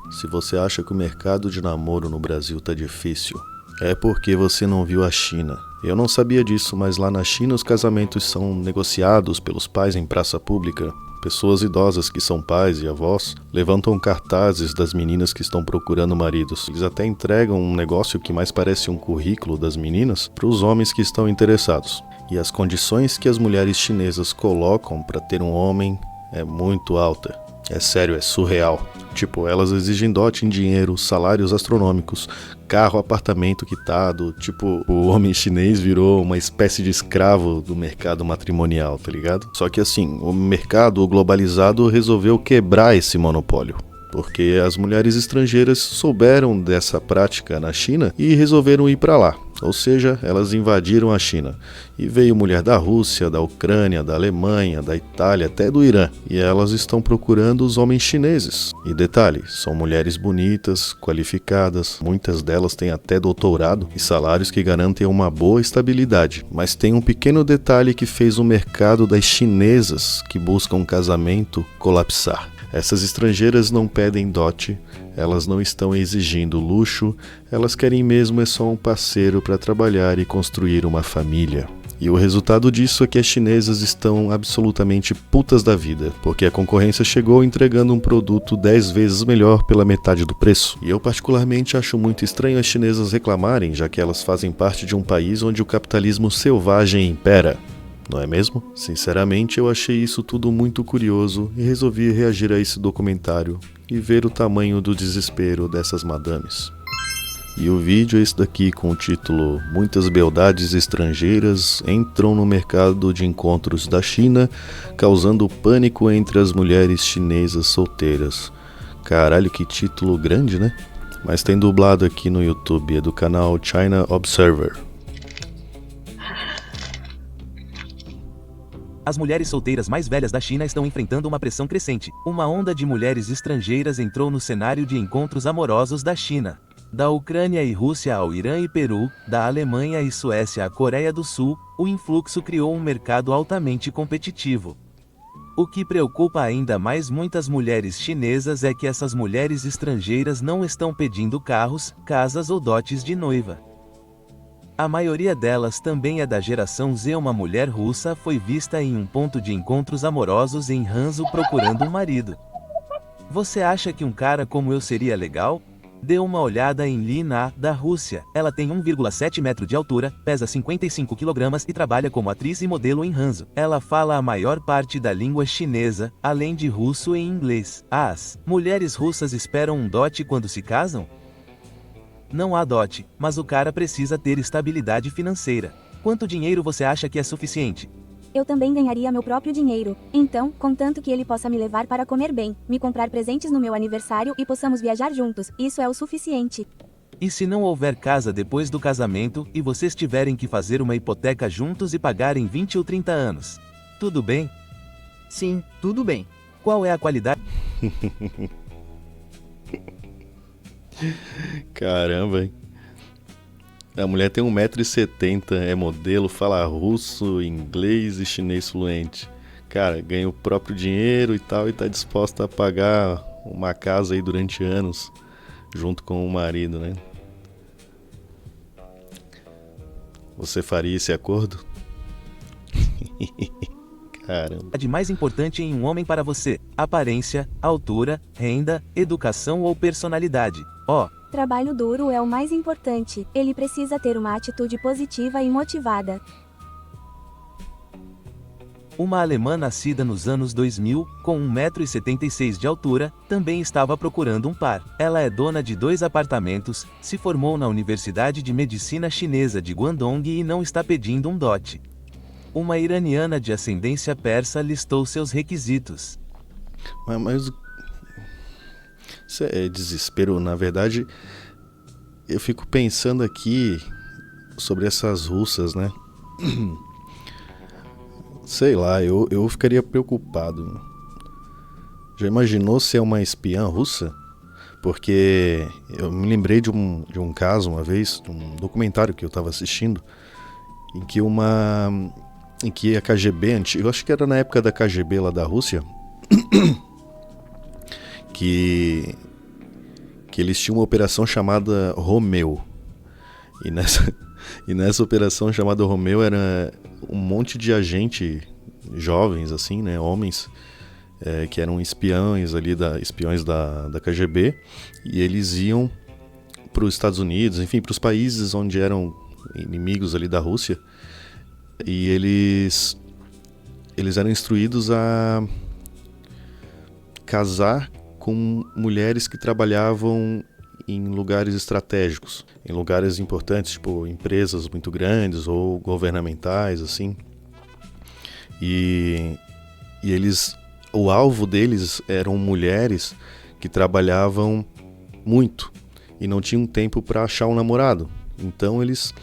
Se você acha que o mercado de namoro no Brasil tá difícil, é porque você não viu a China. Eu não sabia disso, mas lá na China os casamentos são negociados pelos pais em praça pública. Pessoas idosas que são pais e avós levantam cartazes das meninas que estão procurando maridos. Eles até entregam um negócio que mais parece um currículo das meninas para os homens que estão interessados. E as condições que as mulheres chinesas colocam para ter um homem é muito alta. É sério, é surreal. Tipo, elas exigem dote em dinheiro, salários astronômicos, carro, apartamento quitado. Tipo, o homem chinês virou uma espécie de escravo do mercado matrimonial, tá ligado? Só que assim, o mercado globalizado resolveu quebrar esse monopólio. Porque as mulheres estrangeiras souberam dessa prática na China e resolveram ir para lá. Ou seja, elas invadiram a China. E veio mulher da Rússia, da Ucrânia, da Alemanha, da Itália, até do Irã. E elas estão procurando os homens chineses. E detalhe, são mulheres bonitas, qualificadas, muitas delas têm até doutorado e salários que garantem uma boa estabilidade. Mas tem um pequeno detalhe que fez o mercado das chinesas que buscam um casamento colapsar. Essas estrangeiras não pedem dote, elas não estão exigindo luxo, elas querem mesmo é só um parceiro para trabalhar e construir uma família. E o resultado disso é que as chinesas estão absolutamente putas da vida, porque a concorrência chegou entregando um produto 10 vezes melhor pela metade do preço. E eu particularmente acho muito estranho as chinesas reclamarem, já que elas fazem parte de um país onde o capitalismo selvagem impera. Não é mesmo? Sinceramente, eu achei isso tudo muito curioso e resolvi reagir a esse documentário e ver o tamanho do desespero dessas madames. E o vídeo é esse daqui com o título Muitas beldades estrangeiras entram no mercado de encontros da China, causando pânico entre as mulheres chinesas solteiras. Caralho, que título grande, né? Mas tem dublado aqui no YouTube, é do canal China Observer. As mulheres solteiras mais velhas da China estão enfrentando uma pressão crescente. Uma onda de mulheres estrangeiras entrou no cenário de encontros amorosos da China. Da Ucrânia e Rússia ao Irã e Peru, da Alemanha e Suécia à Coreia do Sul, o influxo criou um mercado altamente competitivo. O que preocupa ainda mais muitas mulheres chinesas é que essas mulheres estrangeiras não estão pedindo carros, casas ou dotes de noiva. A maioria delas também é da geração Z. Uma mulher russa foi vista em um ponto de encontros amorosos em Hanzhou procurando um marido. Você acha que um cara como eu seria legal? Dê uma olhada em Li Na, da Rússia. Ela tem 1,7 metro de altura, pesa 55 kg e trabalha como atriz e modelo em Hanzhou. Ela fala a maior parte da língua chinesa, além de russo e inglês. As mulheres russas esperam um dote quando se casam? Não há dote, mas o cara precisa ter estabilidade financeira. Quanto dinheiro você acha que é suficiente? Eu também ganharia meu próprio dinheiro. Então, contanto que ele possa me levar para comer bem, me comprar presentes no meu aniversário e possamos viajar juntos, isso é o suficiente. E se não houver casa depois do casamento, e vocês tiverem que fazer uma hipoteca juntos e pagar em 20 ou 30 anos? Tudo bem? Sim, tudo bem. Qual é a qualidade? Caramba, hein? A mulher tem 1,70 m, é modelo, fala russo, inglês e chinês fluente. Cara, ganha o próprio dinheiro e tal, e tá disposta a pagar uma casa aí durante anos, junto com o marido, né? Você faria esse acordo? Caramba. A mais importante em um homem para você: aparência, altura, renda, educação ou personalidade. Trabalho duro é o mais importante. Ele precisa ter uma atitude positiva e motivada. Uma alemã nascida nos anos 2000, com 1,76 m de altura, também estava procurando um par. Ela é dona de 2 apartamentos, se formou na Universidade de Medicina Chinesa de Guangdong e não está pedindo um dote. Uma iraniana de ascendência persa listou seus requisitos. Mas isso é desespero. Na verdade, eu fico pensando aqui sobre essas russas, né? Sei lá, eu ficaria preocupado. Já imaginou se é uma espiã russa? Porque eu me lembrei de um caso uma vez, de um documentário que eu estava assistindo, em que a KGB antiga, eu acho que era na época da KGB lá da Rússia, que que eles tinham uma operação chamada Romeu. E nessa operação chamada Romeu era um monte de agente jovens, assim, né, homens, que eram espiões ali, espiões da KGB, e eles iam para os Estados Unidos, enfim, para os países onde eram inimigos ali da Rússia, e eles eram instruídos a casar com mulheres que trabalhavam em lugares estratégicos, em lugares importantes, tipo empresas muito grandes ou governamentais, assim. E o alvo deles eram mulheres que trabalhavam muito e não tinham tempo para achar um namorado. Então eles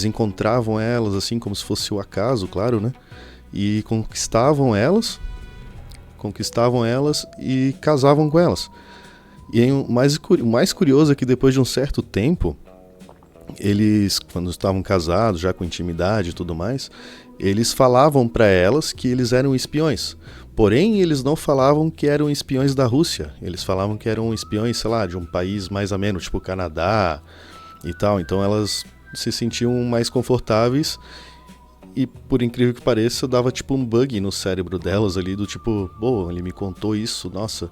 encontravam elas assim como se fosse o acaso, claro, né? E conquistavam elas e casavam com elas. E o mais curioso é que depois de um certo tempo, eles, quando estavam casados, já com intimidade e tudo mais, eles falavam para elas que eles eram espiões. Porém, eles não falavam que eram espiões da Rússia. Eles falavam que eram espiões, sei lá, de um país mais ou menos, tipo Canadá e tal. Então elas se sentiam mais confortáveis e, por incrível que pareça, dava tipo um bug no cérebro delas ali, do tipo, pô, ele me contou isso, nossa,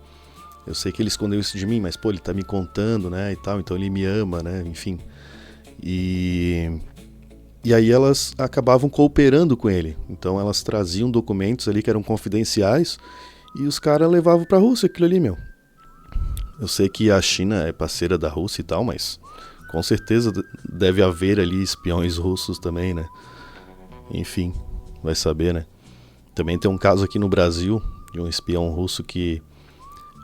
eu sei que ele escondeu isso de mim, mas pô, ele tá me contando, né, e tal, então ele me ama, né, enfim. E aí elas acabavam cooperando com ele. Então elas traziam documentos ali que eram confidenciais e os caras levavam pra Rússia aquilo ali, meu. Eu sei que a China é parceira da Rússia e tal, mas com certeza deve haver ali espiões russos também, né? Enfim, vai saber, né? Também tem um caso aqui no Brasil de um espião russo que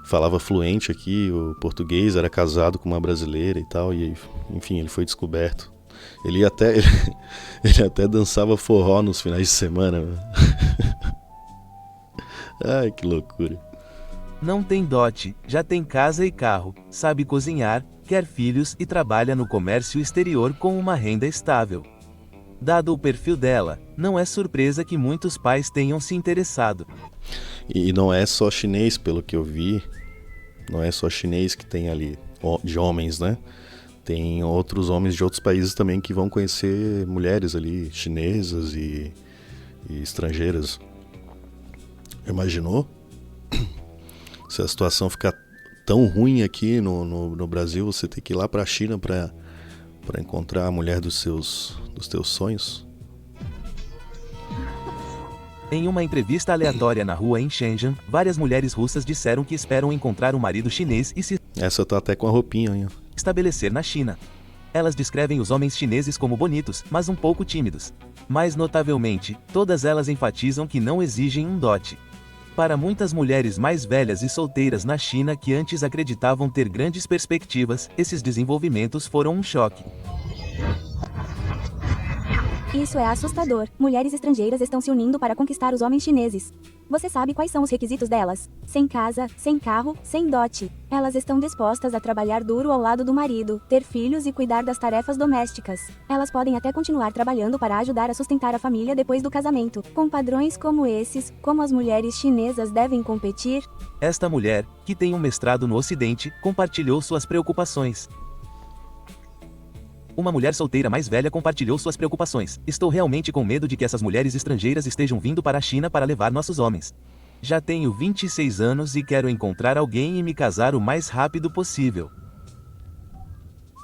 falava fluente aqui o português, era casado com uma brasileira e tal, e enfim, ele foi descoberto. Ele até dançava forró nos finais de semana. Ai, que loucura. Não tem dote, já tem casa e carro, sabe cozinhar, quer filhos e trabalha no comércio exterior com uma renda estável. Dado o perfil dela, não é surpresa que muitos pais tenham se interessado. E não é só chinês, pelo que eu vi, não é só chinês que tem ali, de homens, né? Tem outros homens de outros países também que vão conhecer mulheres ali, chinesas e estrangeiras. Imaginou? Se a situação ficar tão ruim aqui no Brasil, você tem que ir lá para a China para encontrar a mulher dos teus sonhos? Em uma entrevista aleatória na rua em Shenzhen, várias mulheres russas disseram que esperam encontrar um marido chinês e se Essa tá até com a roupinha aí, ó. estabelecer na China. Elas descrevem os homens chineses como bonitos, mas um pouco tímidos. Mais notavelmente, todas elas enfatizam que não exigem um dote. Para muitas mulheres mais velhas e solteiras na China que antes acreditavam ter grandes perspectivas, esses desenvolvimentos foram um choque. Isso é assustador. Mulheres estrangeiras estão se unindo para conquistar os homens chineses. Você sabe quais são os requisitos delas? Sem casa, sem carro, sem dote. Elas estão dispostas a trabalhar duro ao lado do marido, ter filhos e cuidar das tarefas domésticas. Elas podem até continuar trabalhando para ajudar a sustentar a família depois do casamento. Com padrões como esses, como as mulheres chinesas devem competir? Esta mulher, que tem um mestrado no Ocidente, compartilhou suas preocupações. Uma mulher solteira mais velha compartilhou suas preocupações. Estou realmente com medo de que essas mulheres estrangeiras estejam vindo para a China para levar nossos homens. Já tenho 26 anos e quero encontrar alguém e me casar o mais rápido possível.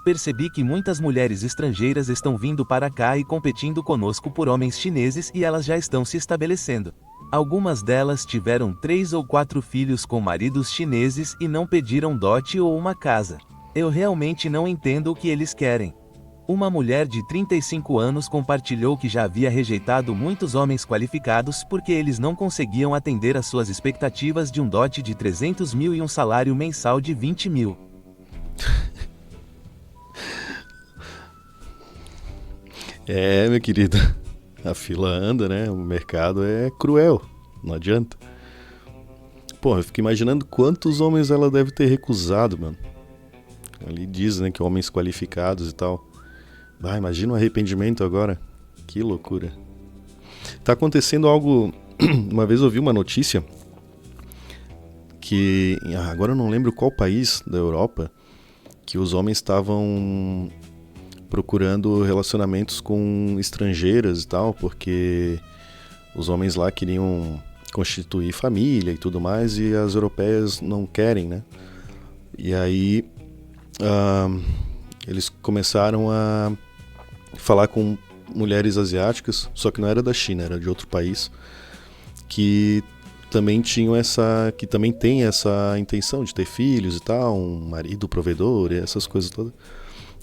Percebi que muitas mulheres estrangeiras estão vindo para cá e competindo conosco por homens chineses e elas já estão se estabelecendo. Algumas delas tiveram 3 ou 4 filhos com maridos chineses e não pediram dote ou uma casa. Eu realmente não entendo o que eles querem. Uma mulher de 35 anos compartilhou que já havia rejeitado muitos homens qualificados porque eles não conseguiam atender às suas expectativas de um dote de 300 mil e um salário mensal de 20 mil. Meu querido, a fila anda, né? O mercado é cruel, não adianta. Pô, eu fico imaginando quantos homens ela deve ter recusado, mano. Ali diz, né, que homens qualificados e tal. Imagina o arrependimento agora. Que loucura. Tá acontecendo algo... Uma vez eu vi uma notícia porque agora eu não lembro qual país da Europa que os homens estavam procurando relacionamentos com estrangeiras e tal, porque os homens lá queriam constituir família e tudo mais, e as europeias não querem, né? E aí eles começaram a falar com mulheres asiáticas, só que não era da China, era de outro país, que também tem essa intenção de ter filhos e tal, um marido provedor e essas coisas todas.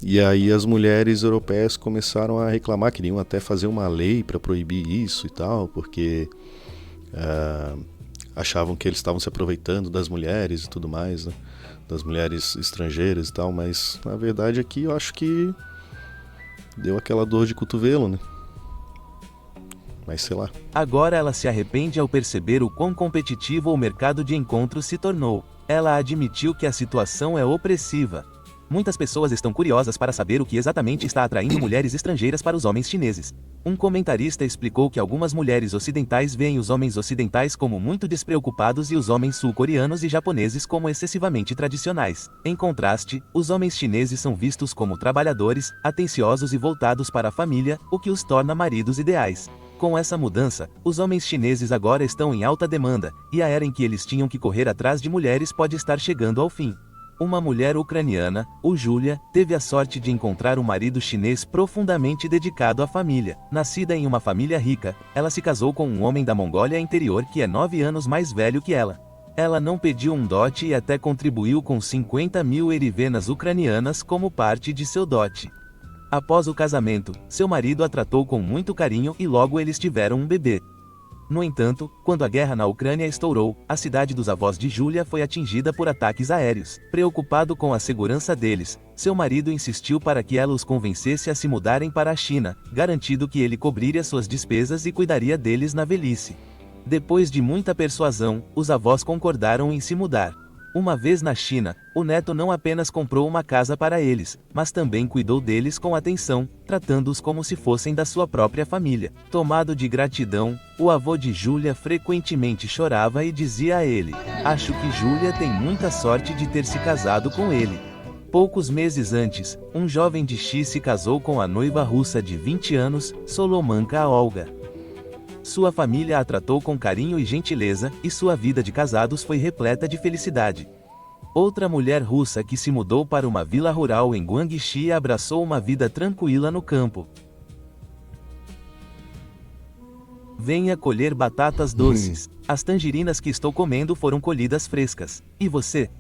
E aí as mulheres europeias começaram a reclamar, queriam até fazer uma lei para proibir isso e tal, porque achavam que eles estavam se aproveitando das mulheres e tudo mais, né? Das mulheres estrangeiras e tal, mas na verdade aqui eu acho que deu aquela dor de cotovelo, né? Mas sei lá. Agora ela se arrepende ao perceber o quão competitivo o mercado de encontros se tornou. Ela admitiu que a situação é opressiva. Muitas pessoas estão curiosas para saber o que exatamente está atraindo mulheres estrangeiras para os homens chineses. Um comentarista explicou que algumas mulheres ocidentais veem os homens ocidentais como muito despreocupados e os homens sul-coreanos e japoneses como excessivamente tradicionais. Em contraste, os homens chineses são vistos como trabalhadores, atenciosos e voltados para a família, o que os torna maridos ideais. Com essa mudança, os homens chineses agora estão em alta demanda, e a era em que eles tinham que correr atrás de mulheres pode estar chegando ao fim. Uma mulher ucraniana, o Julia, teve a sorte de encontrar um marido chinês profundamente dedicado à família. Nascida em uma família rica, ela se casou com um homem da Mongólia interior que é 9 anos mais velho que ela. Ela não pediu um dote e até contribuiu com 50.000 hryvnias ucranianas como parte de seu dote. Após o casamento, seu marido a tratou com muito carinho e logo eles tiveram um bebê. No entanto, quando a guerra na Ucrânia estourou, a cidade dos avós de Julia foi atingida por ataques aéreos. Preocupado com a segurança deles, seu marido insistiu para que ela os convencesse a se mudarem para a China, garantindo que ele cobriria suas despesas e cuidaria deles na velhice. Depois de muita persuasão, os avós concordaram em se mudar. Uma vez na China, o neto não apenas comprou uma casa para eles, mas também cuidou deles com atenção, tratando-os como se fossem da sua própria família. Tomado de gratidão, o avô de Julia frequentemente chorava e dizia a ele: "Acho que Julia tem muita sorte de ter se casado com ele." Poucos meses antes, um jovem de X se casou com a noiva russa de 20 anos, Solomanka Olga. Sua família a tratou com carinho e gentileza, e sua vida de casados foi repleta de felicidade. Outra mulher russa que se mudou para uma vila rural em Guangxi abraçou uma vida tranquila no campo. Venha colher batatas doces. As tangerinas que estou comendo foram colhidas frescas. E você?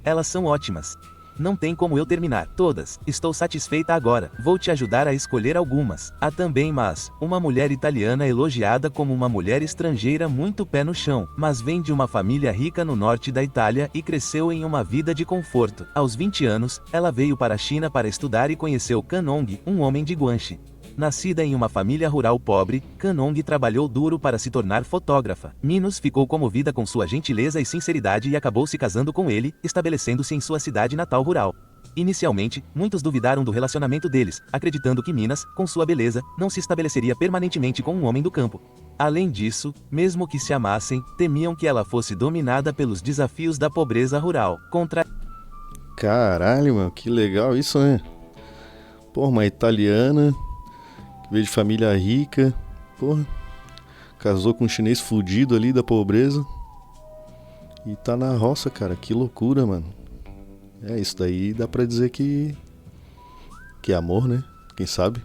Elas são ótimas. Não tem como eu terminar todas. Estou satisfeita agora. Vou te ajudar a escolher algumas. Há também uma mulher italiana elogiada como uma mulher estrangeira muito pé no chão, mas vem de uma família rica no norte da Itália e cresceu em uma vida de conforto. Aos 20 anos, ela veio para a China para estudar e conheceu Kanong, um homem de Guangxi. Nascida em uma família rural pobre, Kanong trabalhou duro para se tornar fotógrafa. Minos ficou comovida com sua gentileza e sinceridade e acabou se casando com ele, estabelecendo-se em sua cidade natal rural. Inicialmente, muitos duvidaram do relacionamento deles, acreditando que Minas, com sua beleza, não se estabeleceria permanentemente com um homem do campo. Além disso, mesmo que se amassem, temiam que ela fosse dominada pelos desafios da pobreza rural. Caralho, mano, que legal isso, né? Porra, uma italiana que veio de família rica, porra, casou com um chinês fudido ali da pobreza e tá na roça, cara, que loucura, mano. É, isso daí dá pra dizer que é amor, né? Quem sabe?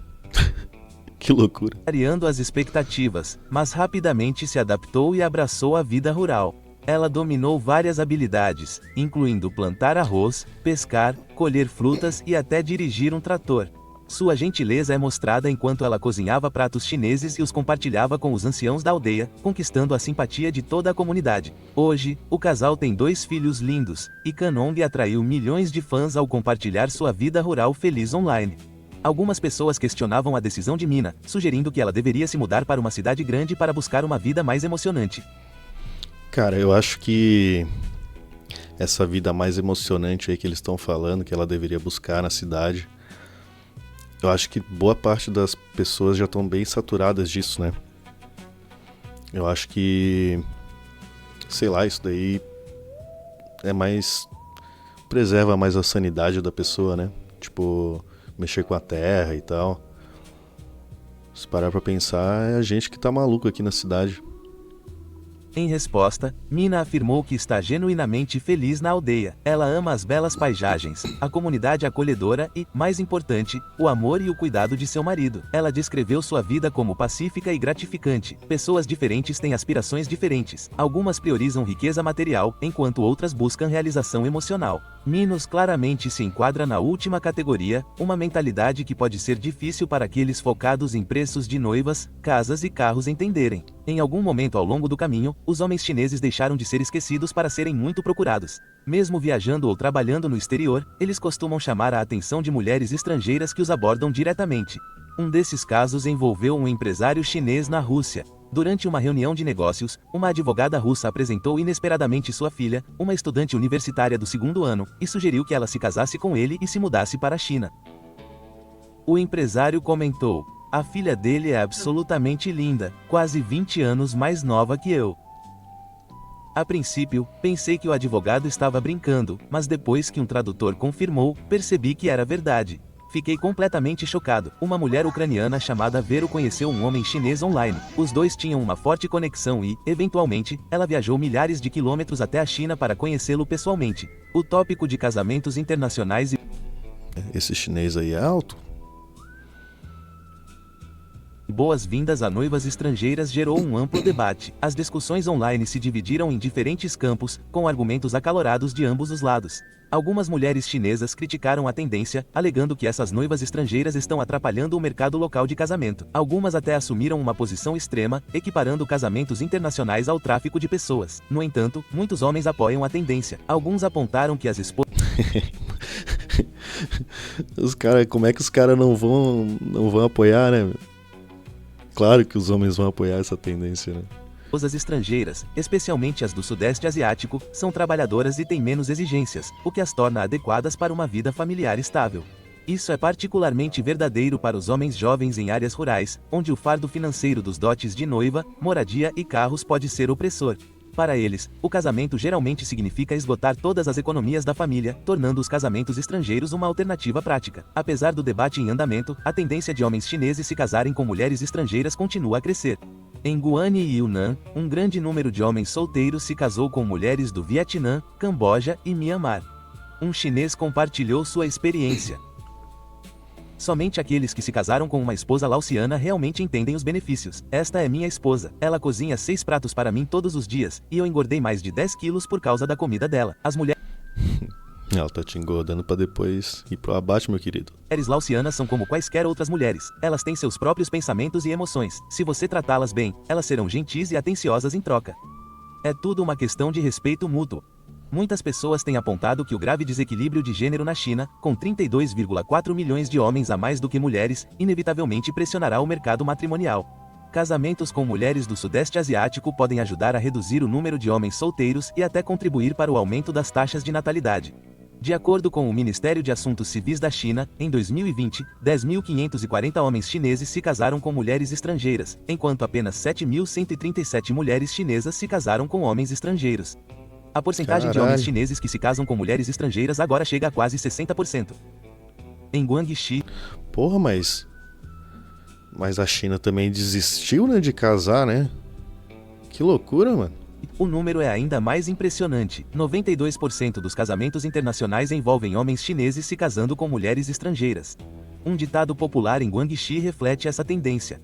Que loucura. Variando as expectativas, mas rapidamente se adaptou e abraçou a vida rural. Ela dominou várias habilidades, incluindo plantar arroz, pescar, colher frutas e até dirigir um trator. Sua gentileza é mostrada enquanto ela cozinhava pratos chineses e os compartilhava com os anciãos da aldeia, conquistando a simpatia de toda a comunidade. Hoje, o casal tem 2 filhos lindos, e Kanong atraiu milhões de fãs ao compartilhar sua vida rural feliz online. Algumas pessoas questionavam a decisão de Mina, sugerindo que ela deveria se mudar para uma cidade grande para buscar uma vida mais emocionante. Cara, eu acho que essa vida mais emocionante aí que eles estão falando, que ela deveria buscar na cidade, eu acho que boa parte das pessoas já estão bem saturadas disso, né? Eu acho que, sei lá, isso daí é mais... preserva mais a sanidade da pessoa, né? Tipo, mexer com a terra e tal. Se parar pra pensar, é a gente que tá maluco aqui na cidade. Em resposta, Mina afirmou que está genuinamente feliz na aldeia. Ela ama as belas paisagens, a comunidade acolhedora e, mais importante, o amor e o cuidado de seu marido. Ela descreveu sua vida como pacífica e gratificante. Pessoas diferentes têm aspirações diferentes. Algumas priorizam riqueza material, enquanto outras buscam realização emocional. Minos claramente se enquadra na última categoria, uma mentalidade que pode ser difícil para aqueles focados em preços de noivas, casas e carros entenderem. Em algum momento ao longo do caminho, os homens chineses deixaram de ser esquecidos para serem muito procurados. Mesmo viajando ou trabalhando no exterior, eles costumam chamar a atenção de mulheres estrangeiras que os abordam diretamente. Um desses casos envolveu um empresário chinês na Rússia. Durante uma reunião de negócios, uma advogada russa apresentou inesperadamente sua filha, uma estudante universitária do 2º ano, e sugeriu que ela se casasse com ele e se mudasse para a China. O empresário comentou: "A filha dele é absolutamente linda, quase 20 anos mais nova que eu." A princípio, pensei que o advogado estava brincando, mas depois que um tradutor confirmou, percebi que era verdade. Fiquei completamente chocado. Uma mulher ucraniana chamada Vero conheceu um homem chinês online. Os dois tinham uma forte conexão e, eventualmente, ela viajou milhares de quilômetros até a China para conhecê-lo pessoalmente. O tópico de casamentos internacionais e Esse chinês aí é alto? boas-vindas a noivas estrangeiras gerou um amplo debate. As discussões online se dividiram em diferentes campos, com argumentos acalorados de ambos os lados. Algumas mulheres chinesas criticaram a tendência, alegando que essas noivas estrangeiras estão atrapalhando o mercado local de casamento. Algumas até assumiram uma posição extrema, equiparando casamentos internacionais ao tráfico de pessoas. No entanto, muitos homens apoiam a tendência. Alguns apontaram que as esposas Como é que os caras não vão apoiar, né, meu? Claro que os homens vão apoiar essa tendência, né? Esposas estrangeiras, especialmente as do Sudeste Asiático, são trabalhadoras e têm menos exigências, o que as torna adequadas para uma vida familiar estável. Isso é particularmente verdadeiro para os homens jovens em áreas rurais, onde o fardo financeiro dos dotes de noiva, moradia e carros pode ser opressor. Para eles, o casamento geralmente significa esgotar todas as economias da família, tornando os casamentos estrangeiros uma alternativa prática. Apesar do debate em andamento, a tendência de homens chineses se casarem com mulheres estrangeiras continua a crescer. Em Guan e Yunnan, um grande número de homens solteiros se casou com mulheres do Vietnã, Camboja e Mianmar. Um chinês compartilhou sua experiência. Somente aqueles que se casaram com uma esposa laosiana realmente entendem os benefícios. Esta é minha esposa. Ela cozinha 6 pratos para mim todos os dias, e eu engordei mais de 10 quilos por causa da comida dela. As mulheres Ela tá te engordando pra depois ir pro abate, meu querido. laosianas são como quaisquer outras mulheres. Elas têm seus próprios pensamentos e emoções. Se você tratá-las bem, elas serão gentis e atenciosas em troca. É tudo uma questão de respeito mútuo. Muitas pessoas têm apontado que o grave desequilíbrio de gênero na China, com 32,4 milhões de homens a mais do que mulheres, inevitavelmente pressionará o mercado matrimonial. Casamentos com mulheres do Sudeste Asiático podem ajudar a reduzir o número de homens solteiros e até contribuir para o aumento das taxas de natalidade. De acordo com o Ministério de Assuntos Civis da China, em 2020, 10.540 homens chineses se casaram com mulheres estrangeiras, enquanto apenas 7.137 mulheres chinesas se casaram com homens estrangeiros. A porcentagem de homens chineses que se casam com mulheres estrangeiras agora chega a quase 60%. Em Guangxi, Porra, mas a China também desistiu, né, de casar, né? Que loucura, mano. o número é ainda mais impressionante. 92% dos casamentos internacionais envolvem homens chineses se casando com mulheres estrangeiras. Um ditado popular em Guangxi reflete essa tendência.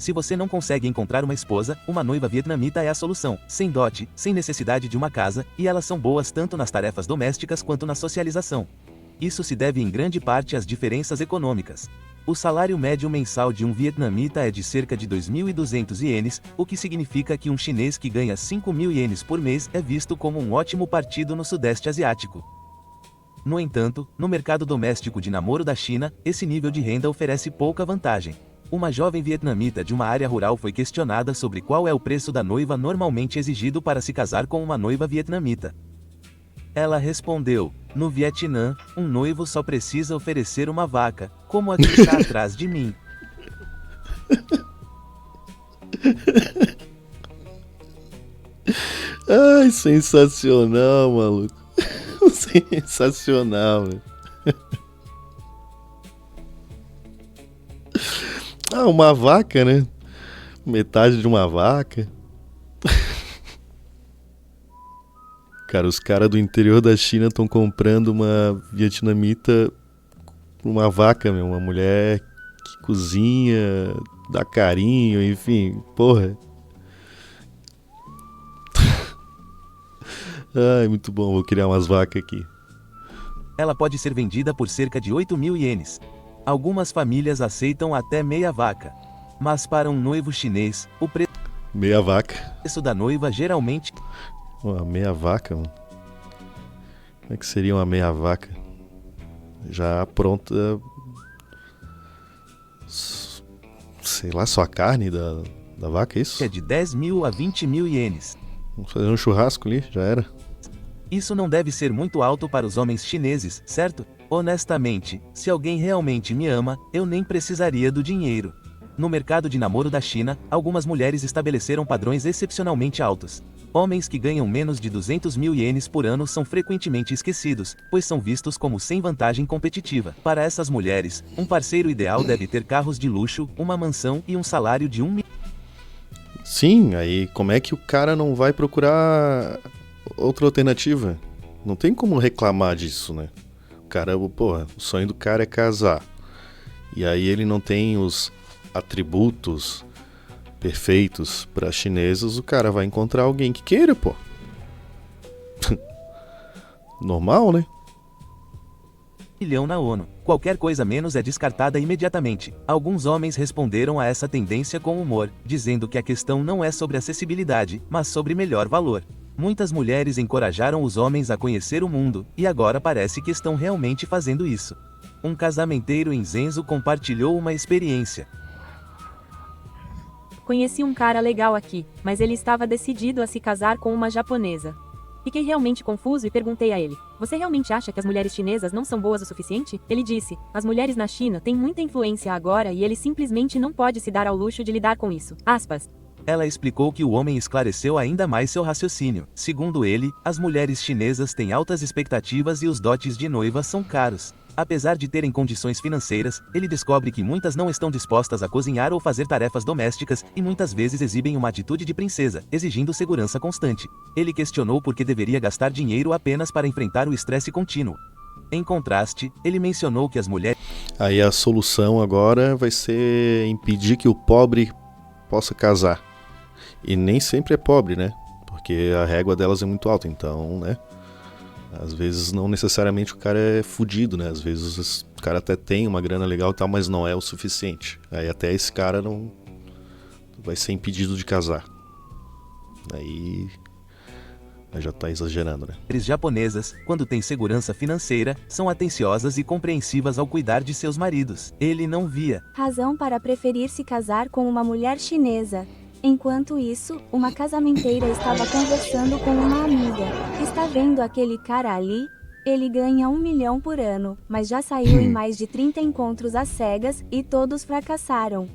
Se você não consegue encontrar uma esposa, uma noiva vietnamita é a solução, sem dote, sem necessidade de uma casa, e elas são boas tanto nas tarefas domésticas quanto na socialização. Isso se deve em grande parte às diferenças econômicas. O salário médio mensal de um vietnamita é de cerca de 2.200 ienes, o que significa que um chinês que ganha 5.000 ienes por mês é visto como um ótimo partido no Sudeste Asiático. No entanto, no mercado doméstico de namoro da China, esse nível de renda oferece pouca vantagem. Uma jovem vietnamita de uma área rural foi questionada sobre qual é o preço da noiva normalmente exigido para se casar com uma noiva vietnamita. Ela respondeu: "No Vietnã, um noivo só precisa oferecer uma vaca, como a que está atrás de mim." Ai, sensacional, maluco. Sensacional, velho. Ah, uma vaca, né? Metade de uma vaca. Cara, os caras do interior da China estão comprando uma vietnamita, uma vaca, meu, uma mulher que cozinha, dá carinho, enfim, porra. Ai, muito bom, vou criar umas vacas aqui. Ela pode ser vendida por cerca de 8.000 ienes. Algumas famílias aceitam até meia vaca. Mas para um noivo chinês, o Meia vaca. preço da noiva geralmente Uma meia vaca, mano. Como é que seria uma meia vaca? Já pronta. Sei lá, só a carne da vaca, é isso? é de 10.000 a 20.000 ienes. Vamos fazer um churrasco ali, já era. Isso não deve ser muito alto para os homens chineses, certo? Honestamente, se alguém realmente me ama, eu nem precisaria do dinheiro. No mercado de namoro da China, algumas mulheres estabeleceram padrões excepcionalmente altos. Homens que ganham menos de 200.000 ienes por ano são frequentemente esquecidos, pois são vistos como sem vantagem competitiva. Para essas mulheres, um parceiro ideal deve ter carros de luxo, uma mansão e um salário de 1 milhão. Sim, aí como é que o cara não vai procurar outra alternativa? Não tem como reclamar disso, né? O cara, porra, o sonho do cara é casar. E aí ele não tem os atributos perfeitos para chinesas, o cara vai encontrar alguém que queira, pô. Normal, né? Na ONU. Qualquer coisa menos é descartada imediatamente. Alguns homens responderam a essa tendência com humor, dizendo que a questão não é sobre acessibilidade, mas sobre melhor valor. Muitas mulheres encorajaram os homens a conhecer o mundo, e agora parece que estão realmente fazendo isso. Um casamenteiro em Zenzo compartilhou uma experiência. Conheci um cara legal aqui, mas ele estava decidido a se casar com uma japonesa. Fiquei realmente confuso e perguntei a ele: você realmente acha que as mulheres chinesas não são boas o suficiente? Ele disse: as mulheres na China têm muita influência agora e ele simplesmente não pode se dar ao luxo de lidar com isso. Aspas. Ela explicou que o homem esclareceu ainda mais seu raciocínio. Segundo ele, as mulheres chinesas têm altas expectativas e os dotes de noiva são caros. Apesar de terem condições financeiras, ele descobre que muitas não estão dispostas a cozinhar ou fazer tarefas domésticas, e muitas vezes exibem uma atitude de princesa, exigindo segurança constante. Ele questionou por que deveria gastar dinheiro apenas para enfrentar o estresse contínuo. Em contraste, ele mencionou que as mulheres... Aí a solução agora vai ser impedir que o pobre possa casar. E nem sempre é pobre, né? Porque a régua delas é muito alta, então, né? Às vezes não necessariamente o cara é fudido, né? Às vezes o cara até tem uma grana legal e tal, mas não é o suficiente. Aí até esse cara não vai ser impedido de casar. Aí já tá exagerando, né? Mulheres japonesas, quando têm segurança financeira, são atenciosas e compreensivas ao cuidar de seus maridos. Ele não via Razão para preferir se casar com uma mulher chinesa. Enquanto isso, uma casamenteira estava conversando com uma amiga. Está vendo aquele cara ali? Ele ganha 1 milhão por ano, mas já saiu em mais de 30 encontros às cegas, e todos fracassaram.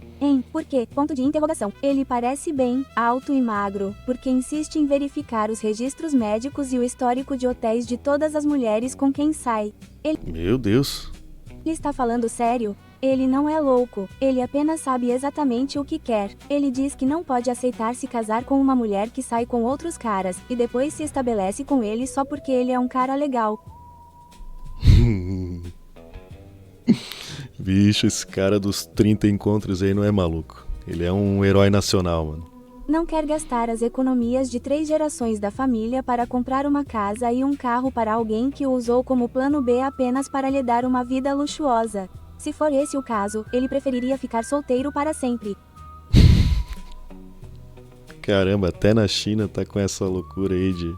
Por quê? Ponto de interrogação. Ele parece bem, alto e magro, porque insiste em verificar os registros médicos e o histórico de hotéis de todas as mulheres com quem sai. Meu Deus. Ele está falando sério? Ele não é louco, ele apenas sabe exatamente o que quer. Ele diz que não pode aceitar se casar com uma mulher que sai com outros caras, e depois se estabelece com ele só porque ele é um cara legal. Bicho, esse cara dos 30 encontros aí não é maluco. Ele é um herói nacional, mano. Não quer gastar as economias de 3 gerações da família para comprar uma casa e um carro para alguém que o usou como plano B apenas para lhe dar uma vida luxuosa. Se for esse o caso, ele preferiria ficar solteiro para sempre. Caramba, até na China tá com essa loucura aí de...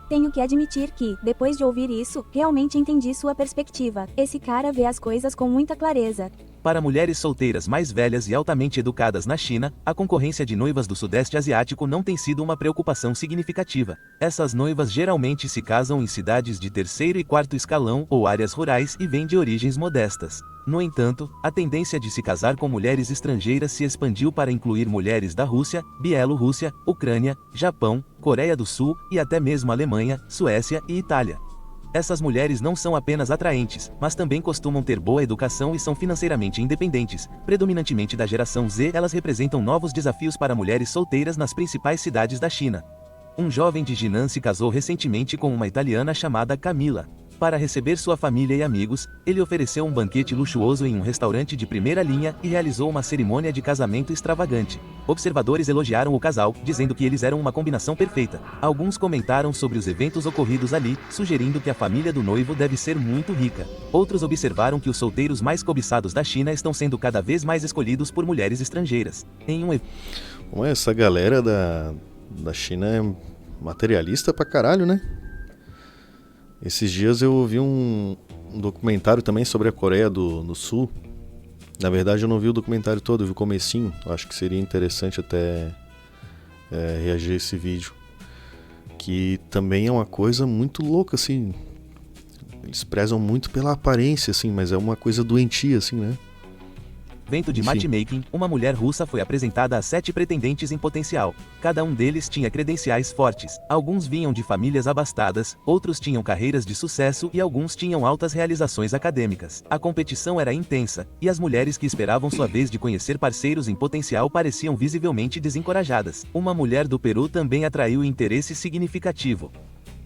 Tenho que admitir que, depois de ouvir isso, realmente entendi sua perspectiva. Esse cara vê as coisas com muita clareza. Para mulheres solteiras mais velhas e altamente educadas na China, a concorrência de noivas do Sudeste Asiático não tem sido uma preocupação significativa. Essas noivas geralmente se casam em cidades de terceiro e quarto escalão ou áreas rurais e vêm de origens modestas. No entanto, a tendência de se casar com mulheres estrangeiras se expandiu para incluir mulheres da Rússia, Bielorrússia, Ucrânia, Japão, Coreia do Sul e até mesmo Alemanha, Suécia e Itália. Essas mulheres não são apenas atraentes, mas também costumam ter boa educação e são financeiramente independentes. Predominantemente da geração Z, elas representam novos desafios para mulheres solteiras nas principais cidades da China. Um jovem de Jinan se casou recentemente com uma italiana chamada Camila. Para receber sua família e amigos, ele ofereceu um banquete luxuoso em um restaurante de primeira linha e realizou uma cerimônia de casamento extravagante. Observadores elogiaram o casal, dizendo que eles eram uma combinação perfeita. Alguns comentaram sobre os eventos ocorridos ali, sugerindo que a família do noivo deve ser muito rica. Outros observaram que os solteiros mais cobiçados da China estão sendo cada vez mais escolhidos por mulheres estrangeiras. Bom, essa galera da China é materialista pra caralho, né? Esses dias eu ouvi um documentário também sobre a Coreia do Sul. Na verdade eu não vi o documentário todo, eu vi o comecinho. Acho que seria interessante até reagir a esse vídeo. Que também é uma coisa muito louca, assim. Eles prezam muito pela aparência, assim, mas é uma coisa doentia, assim, né? Evento de Sim. matchmaking, uma mulher russa foi apresentada a 7 pretendentes em potencial. Cada um deles tinha credenciais fortes. Alguns vinham de famílias abastadas, outros tinham carreiras de sucesso e alguns tinham altas realizações acadêmicas. A competição era intensa, e as mulheres que esperavam sua vez de conhecer parceiros em potencial pareciam visivelmente desencorajadas. Uma mulher do Peru também atraiu interesse significativo.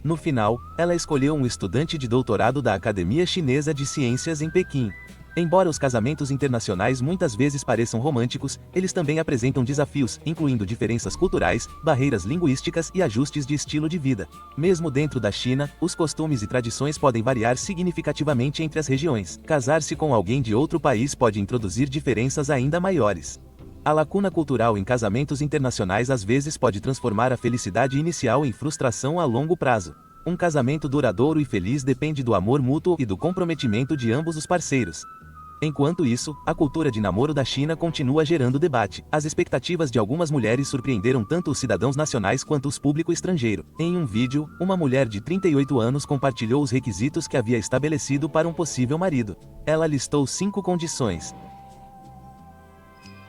No final, ela escolheu um estudante de doutorado da Academia Chinesa de Ciências em Pequim. Embora os casamentos internacionais muitas vezes pareçam românticos, eles também apresentam desafios, incluindo diferenças culturais, barreiras linguísticas e ajustes de estilo de vida. Mesmo dentro da China, os costumes e tradições podem variar significativamente entre as regiões. Casar-se com alguém de outro país pode introduzir diferenças ainda maiores. A lacuna cultural em casamentos internacionais às vezes pode transformar a felicidade inicial em frustração a longo prazo. Um casamento duradouro e feliz depende do amor mútuo e do comprometimento de ambos os parceiros. Enquanto isso, a cultura de namoro da China continua gerando debate. As expectativas de algumas mulheres surpreenderam tanto os cidadãos nacionais quanto os público estrangeiro. Em um vídeo, uma mulher de 38 anos compartilhou os requisitos que havia estabelecido para um possível marido. Ela listou 5 condições.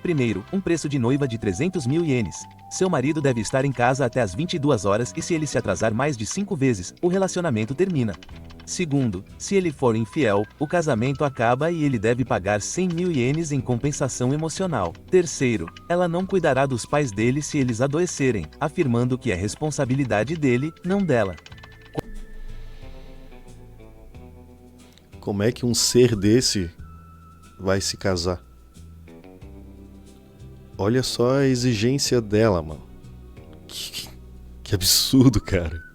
Primeiro, um preço de noiva de 300 mil ienes. Seu marido deve estar em casa até às 22 horas e se ele se atrasar mais de 5 vezes, o relacionamento termina. Segundo, se ele for infiel, o casamento acaba e ele deve pagar 100 mil ienes em compensação emocional. Terceiro, ela não cuidará dos pais dele se eles adoecerem, afirmando que é responsabilidade dele, não dela. Como é que um ser desse vai se casar? Olha só a exigência dela, mano. Que absurdo, cara.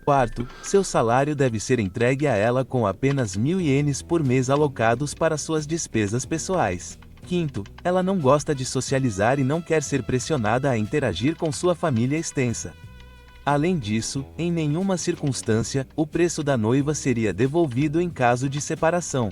Quarto, seu salário deve ser entregue a ela com apenas 1.000 ienes por mês alocados para suas despesas pessoais. Quinto, ela não gosta de socializar e não quer ser pressionada a interagir com sua família extensa. Além disso, em nenhuma circunstância, o preço da noiva seria devolvido em caso de separação.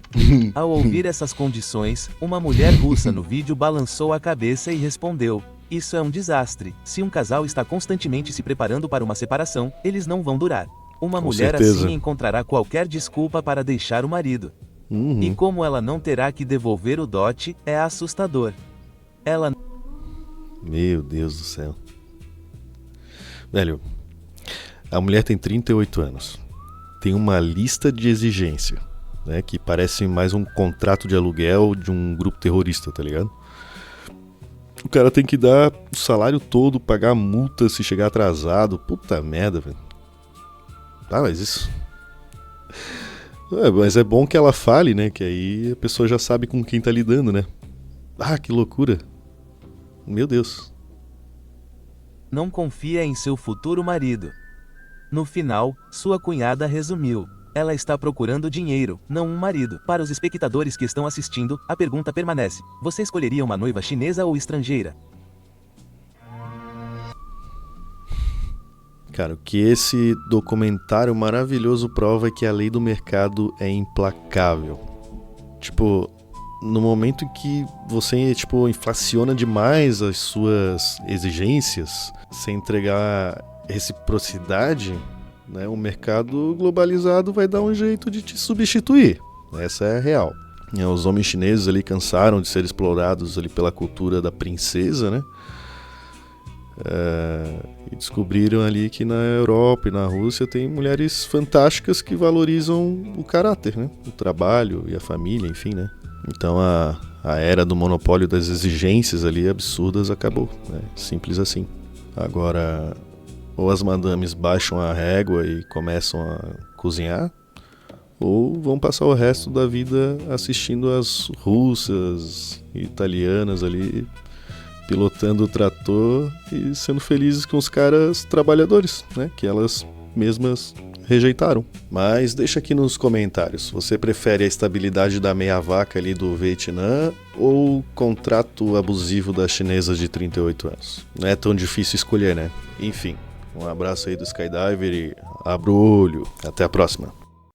Ao ouvir essas condições, uma mulher russa no vídeo balançou a cabeça e respondeu: "Isso é um desastre. Se um casal está constantemente se preparando para uma separação, eles não vão durar. Uma Com mulher certeza. assim encontrará qualquer desculpa para deixar o marido. Uhum. E como ela não terá que devolver o dote, é assustador. Ela Meu Deus do céu. Velho, a mulher tem 38 anos. Tem uma lista de exigência, né? Que parece mais um contrato de aluguel de um grupo terrorista, tá ligado? O cara tem que dar o salário todo, pagar multa se chegar atrasado. Puta merda, velho. Ah, mas isso... mas é bom que ela fale, né? Que aí a pessoa já sabe com quem tá lidando, né? Ah, que loucura. Meu Deus. não confia em seu futuro marido. No final, sua cunhada resumiu: ela está procurando dinheiro, não um marido. Para os espectadores que estão assistindo, a pergunta permanece: você escolheria uma noiva chinesa ou estrangeira? Cara, o que esse documentário maravilhoso prova é que a lei do mercado é implacável. Tipo, no momento em que você, tipo, inflaciona demais as suas exigências, sem entregar reciprocidade, né, o mercado globalizado vai dar um jeito de te substituir. Essa é a real. Os homens chineses ali cansaram de ser explorados ali pela cultura da princesa, né? E descobriram ali que na Europa e na Rússia tem mulheres fantásticas que valorizam o caráter, né? O trabalho e a família, enfim, né? Então a era do monopólio das exigências ali absurdas acabou, né? Simples assim. Agora, ou as madames baixam a régua e começam a cozinhar, ou vão passar o resto da vida assistindo as russas e italianas ali pilotando o trator e sendo felizes com os caras trabalhadores, né? Que elas mesmas rejeitaram. Mas deixa aqui nos comentários, você prefere a estabilidade da meia vaca ali do Vietnã ou o contrato abusivo das chinesas de 38 anos? Não é tão difícil escolher, né? Enfim, um abraço aí do Skydiver e abra o olho. Até a próxima.